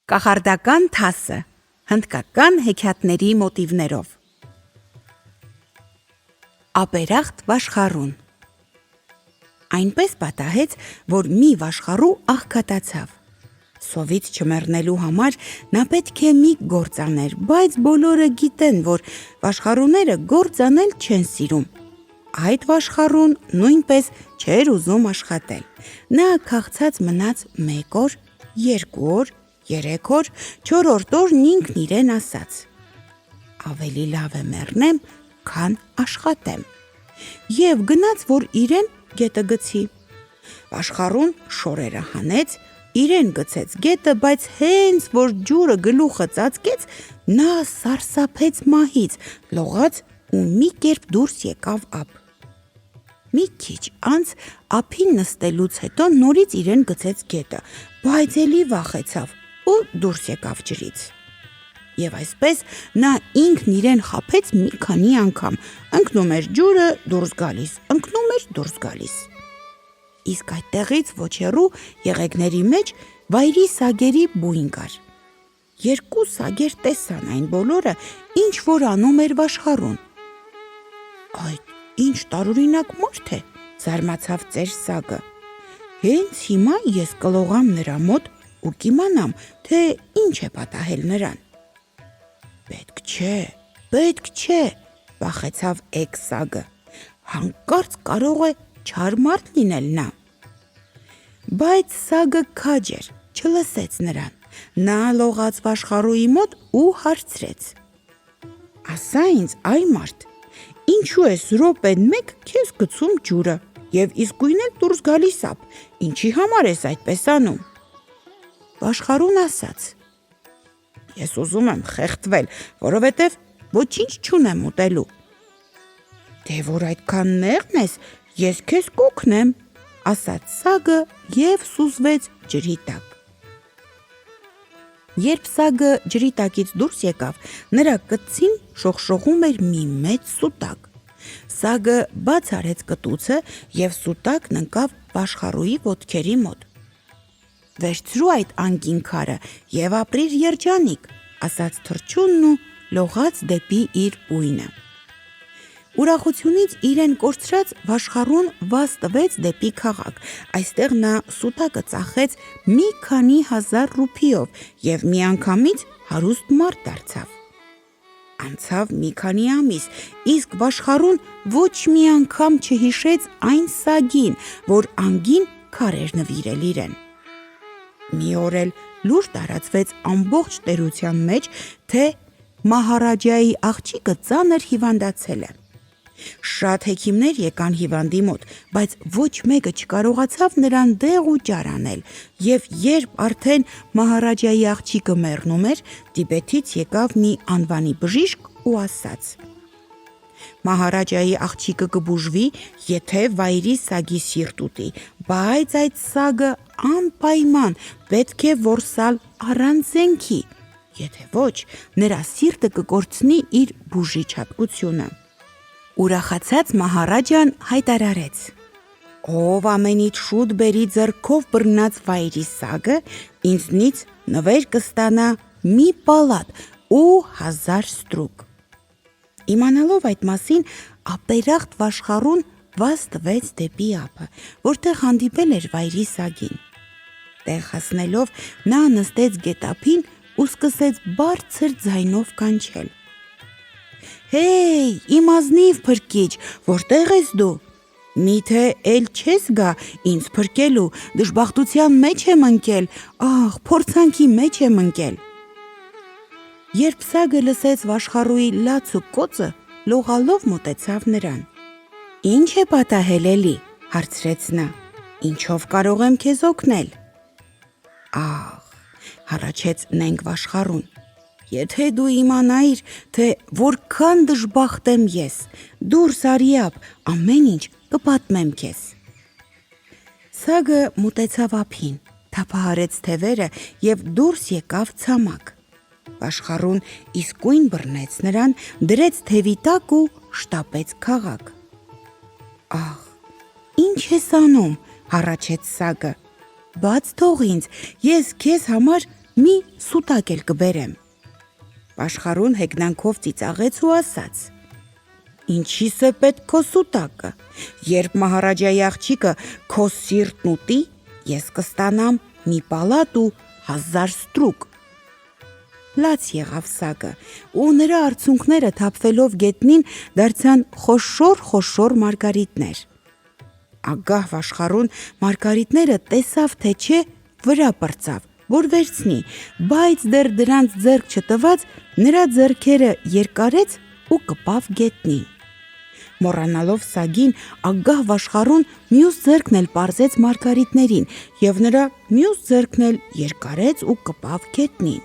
Կախարդական թասը, հնդկական հեքիաթների մոտիվներով։ Ապերախտ վաշխառուն։ Այնպես պատահեց, որ մի վաշխառու աղքատացավ։ Սովից չմեռնելու համար նա պետք է մի գործ աներ, բայց բոլորը գիտեն, որ վաշխառուները գործ անել չեն սիրում։ Այդ վաշխառուն նույնպես չէր ուզում աշխատել։ Նա քաղցած մնաց 1 օր, 2 օր, 3 օր, 4-րդ օրն ինքն իրեն ասաց. ավելի լավ է մեռնեմ, քան աշխատեմ։ Եվ գնաց, որ իրեն գետը գցի։ Վաշխառուն շորերը հանեց, իրեն գցեց գետը, բայց հենց որ ջուրը գլուխը ծածկեց, նա սարսափեց մահից, լողաց ու մի կերպ դուրս եկավ ափ։ Մի քիչ անց ափին նստելուց հետո նորից իրեն գցեց գետը, բայց էլի վախեցավ ու դուրս եկավ ջրից։ Եվ այսպես նա ինքն իրեն խաբեց մի քանի անգամ, ընկնում էր ջուրը, դուրս գալիս, ընկնում էր, դուրս գալիս։ Իսկ այդտեղից ոչ հեռու եղեգների մեջ վայրի սագերի բույն կար։ 2 սագեր տեսան այն բոլորը, ինչ որ անում էր վաշխառուն։ Այդ ինչ տարօրինակ մարդ է, զարմացավ ծեր սագը։ Հենց հիմա ես կլողամ նրա մոտ ու կիմանամ, թե ինչ է պատահել նրան։ Պետք չէ, վախեցավ էգ սագը։ Հանկարծ կարող է չար մարդ լինել նա։ Բայց սագը քաջ էր, չլսեց նրան։ Նա լողաց վաշխառուի մոտ ու հարցրեց. ասա ինձ, այ մարդ, ինչու ես րոպեն մեկ քեզ գցում ջուրը եւ իսկույն էլ դուրս գալիս ափ, ինչի համար ես այդպես անում։ Վաշխառուն ասաց. ես ուզում եմ խեղդվել, որովհետև ոչինչ չունեմ ուտելու։ Դե որ այդքան նեղն ես, ես քեզ կօգնեմ, ասաց սագը եւ սուզվեց ջրի տակ։ Երբ սագը ջրի տակից դուրս եկավ, նրա կծին շողշողում էր մի մեծ սուտակ։ Սագը բաց արեց կտուցը եւ սուտակն ընկավ վաշխառուի ոտքերի մոտ։ Վերցրու այդ անկին քարը եւ ապրիր երջանիկ, ասաց թռչունն ու լողաց դեպի իր բույնը։ Ուրախությունից իրեն կորցրած վաշխառուն վազ տվեց դեպի քաղաք։ Այստեղ նա սուտակը ծախեց մի քանի հազար ռուփիով եւ միանգամից հարուստ մարդ դարձավ։ Անցավ մի քանի ամիս, իսկ վաշխառուն ոչ մի անգամ չհիշեց այն սագին, որ անգին քար էր նվիրել իրեն։ Մի օր էլ լուր տարածվեց ամբողջ տերության մեջ, թե Մահարաջայի աղջիկը ծանր հիվանդացել է։ Շատ հեքիմներ եկան հիվանդի մոտ, բայց ոչ մեկը չկարողացավ նրան դեղ ու ճար անել, եւ երբ արդեն Մահարաջայի աղջիկը մեռնում էր, Տիբետից եկավ մի անվանի բժիշկ ու ասաց. Մահարաջայի աղջիկը կբուժվի, եթե վայրի սագի սիրտ ուտի, բայց այդ սագը անպայման պետք է որսալ առանց զենքի, եթե ոչ, նրա սիրտը կկորցնի իր բուժիչ հատկությունը։ Ուրախացած Մահարաջան հայտարարեց. ով ամենից շուտ բերի ձեռքով բռնած վայրի սագը, ինձնից նվեր կստանա մի պալատ ու 1000 ստրուկ։ Իմանալով այդ մասին, ապերախտ վաշխառուն վազ տվեց դեպի ափը, որտեղ հանդիպել էր վայրի սագին։ Տեղ հասնելով նա նստեց գետափին ու սկսեց բարձր ձայնով կանչել. Հեյ, իմ ազնիվ փրկիչ, որտեղ ես դու։ Միթե էլ չես գա ինձ փրկելու, դժբախտության մեջ եմ ընկել, ահ, փորձանքի մեջ եմ ընկել։ Երբ սագը լսեց վաշխառուի լաց ու կոծը, լողալով մոտեցավ նրան։ Ինչ է պատահել էլի, հարցրեց նա, ինչով կարող եմ քեզ օգնել։ Ահ, հառաչեց նենգ վաշխառուն, եթե դու իմանայիր, թե որքան դժբախտ եմ ես, դուրս արի ափ, ամեն ինչ կպատմեմ քեզ։ Սագը մոտեցավ ափին, թափահարեց թևերը եւ դուրս եկավ ցամաք։ Վաշխառուն իսկույն բռնեց նրան, դրեց թևի տակ ու շտապեց քաղաք։ Ահ, ինչ ես անում, հառաչեց սագը։ Բաց թող ինձ, ես քեզ համար մի սուտակ էլ կբերեմ։ Աշխարհուն հեգնանքով ծիծաղեց ու ասաց. Ինչի՞ս է պետք քո սուտակը, երբ Մահարաջայի աղջիկը քո սիրտն ուտի, ես կստանամ մի պալատ ու 1000 ստրուկ։ Լաց եղավ սագը, ու նրա արցունքները թափվելով գետնին դարձան խոշոր մարգարիտներ։ Ագահ աշխարհուն մարգարիտները տեսավ, թե չէ, վրա պրծավ, որ վերցնի, բայց դեռ դրանց ձեռք չտված, նրա ձեռքերը երկարեց ու կպավ գետնին։ Մոռանալով սագին, ագահ աշխարհուն մյուս ձեռքն էլ պարզեց մարգարիտներին, և նրա մյուս ձեռքն էլ երկարեց ու կպավ գետնին։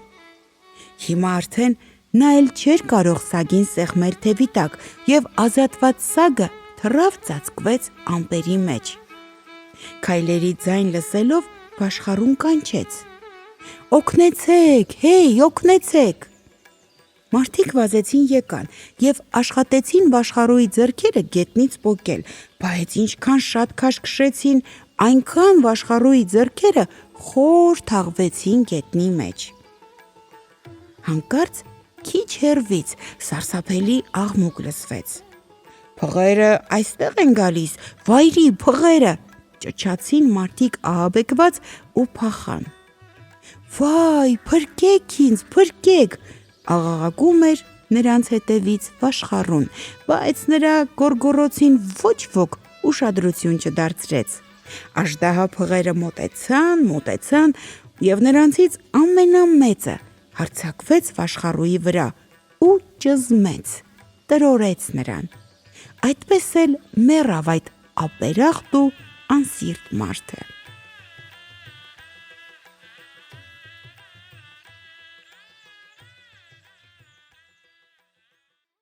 Հիմա արդեն նա էլ չէր կարող սագին սեղմել թևի տակ, և ազատված սագը թռավ ծածկվեց ամպերի մեջ։ Քայլերի ձայն լսելով աշխարհուն կանչեց. «Օգնեցեք, հեյ, օգնեցեք»։ Մարդիկ վազեցին եկան և աշխատեցին Վաշխառուի ձեռքերը գետնից պոկել, բայց ինչքան շատ քաշքշեցին, այնքան Վաշխառուի ձեռքերը խոր թաղվեցին գետնի մեջ։ Հանկարծ քիչ հեռվից սարսափելի աղմուկ լսվեց. «Փղերը այստեղ են գալիս, վայրի փղերը», ճչացին մարդիկ ահաբեկված ու փախան։ «Վայ, փրկեք ինձ, փրկեք», աղաղակում էր նրանց հետևից Վաշխառուն, բայց նրա գոռգոռոցին ոչ ոք ուշադրություն չդարձրեց։ Աժդահա փղերը մոտեցան, և նրանցից ամենամեծը հարձակվեց Վաշխառուի վրա ու ճզմեց, տրորեց նրան։ Այդպես էլ մեռավ այդ ապերախտ ու անսիրտ մարդը։